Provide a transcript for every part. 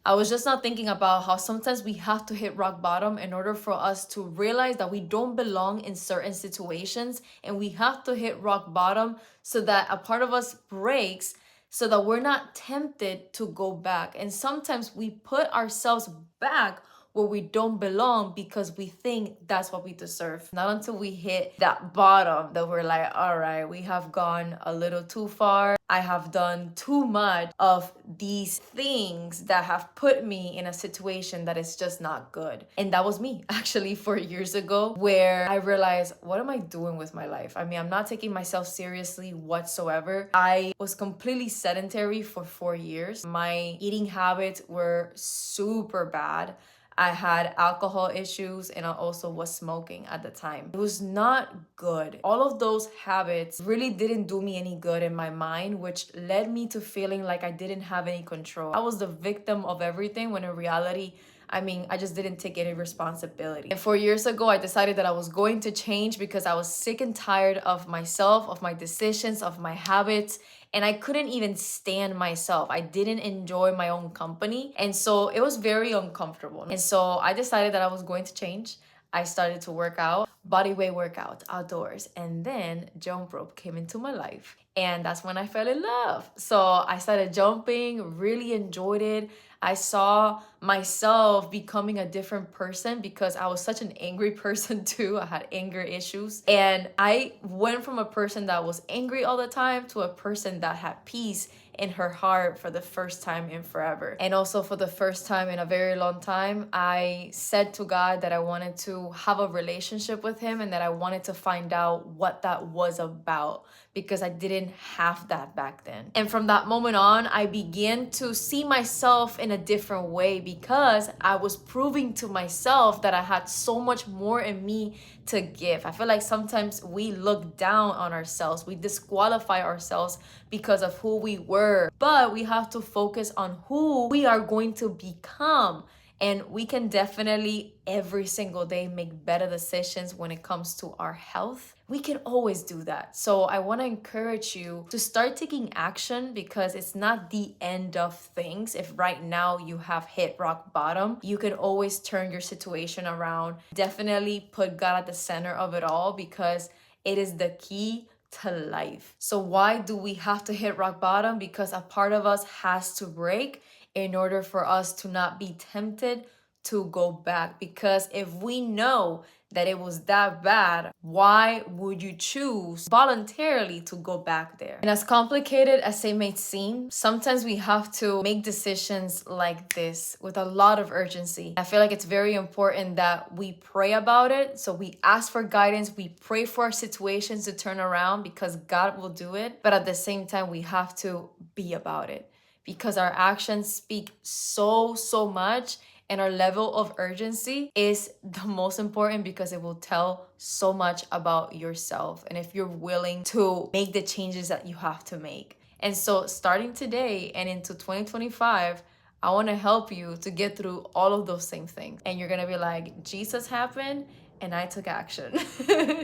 I was just not thinking about how sometimes we have to hit rock bottom in order for us to realize that we don't belong in certain situations, and we have to hit rock bottom so that a part of us breaks so that we're not tempted to go back. And sometimes we put ourselves back where we don't belong because we think that's what we deserve. Not until we hit that bottom that we're like, all right, we have gone a little too far. I have done too much of these things that have put me in a situation that is just not good. And that was me actually 4 years ago, where I realized, what am I doing with my life? I mean, I'm not taking myself seriously whatsoever. I was completely sedentary for 4 years. My eating habits were super bad. I had alcohol issues and I also was smoking at the time. It was not good. All of those habits really didn't do me any good in my mind, which led me to feeling like I didn't have any control. I was the victim of everything when in reality, I just didn't take any responsibility. And 4 years ago, I decided that I was going to change because I was sick and tired of myself, of my decisions, of my habits. And I couldn't even stand myself. I didn't enjoy my own company. And so it was very uncomfortable. And so I decided that I was going to change. I started to work out, body weight workout outdoors. And then jump rope came into my life. And that's when I fell in love. So I started jumping, really enjoyed it. I saw myself becoming a different person because I was such an angry person too. I had anger issues. And I went from a person that was angry all the time to a person that had peace in her heart for the first time in forever. And also for the first time in a very long time, I said to God that I wanted to have a relationship with him and that I wanted to find out what that was about, because I didn't have that back then. And from that moment on, I began to see myself in a different way because I was proving to myself that I had so much more in me to give. I feel like sometimes we look down on ourselves, we disqualify ourselves because of who we were, but we have to focus on who we are going to become. And we can definitely every single day make better decisions when it comes to our health. We can always do that. So I want to encourage you to start taking action, because it's not the end of things. If right now you have hit rock bottom, you can always turn your situation around. Definitely put God at the center of it all, because it is the key to life. So why do we have to hit rock bottom? Because a part of us has to break in order for us to not be tempted to go back. Because if we know that it was that bad, why would you choose voluntarily to go back there? And as complicated as it may seem, sometimes we have to make decisions like this with a lot of urgency. I feel like it's very important that we pray about it. So we ask for guidance, we pray for our situations to turn around, because God will do it. But at the same time, we have to be about it, because our actions speak so much, and our level of urgency is the most important, because it will tell so much about yourself and if you're willing to make the changes that you have to make. And so starting today and into 2025, I want to help you to get through all of those same things. And you're going to be like, Jesus happened and I took action.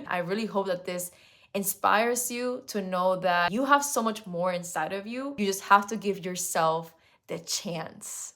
I really hope that this inspires you to know that you have so much more inside of you. You just have to give yourself the chance.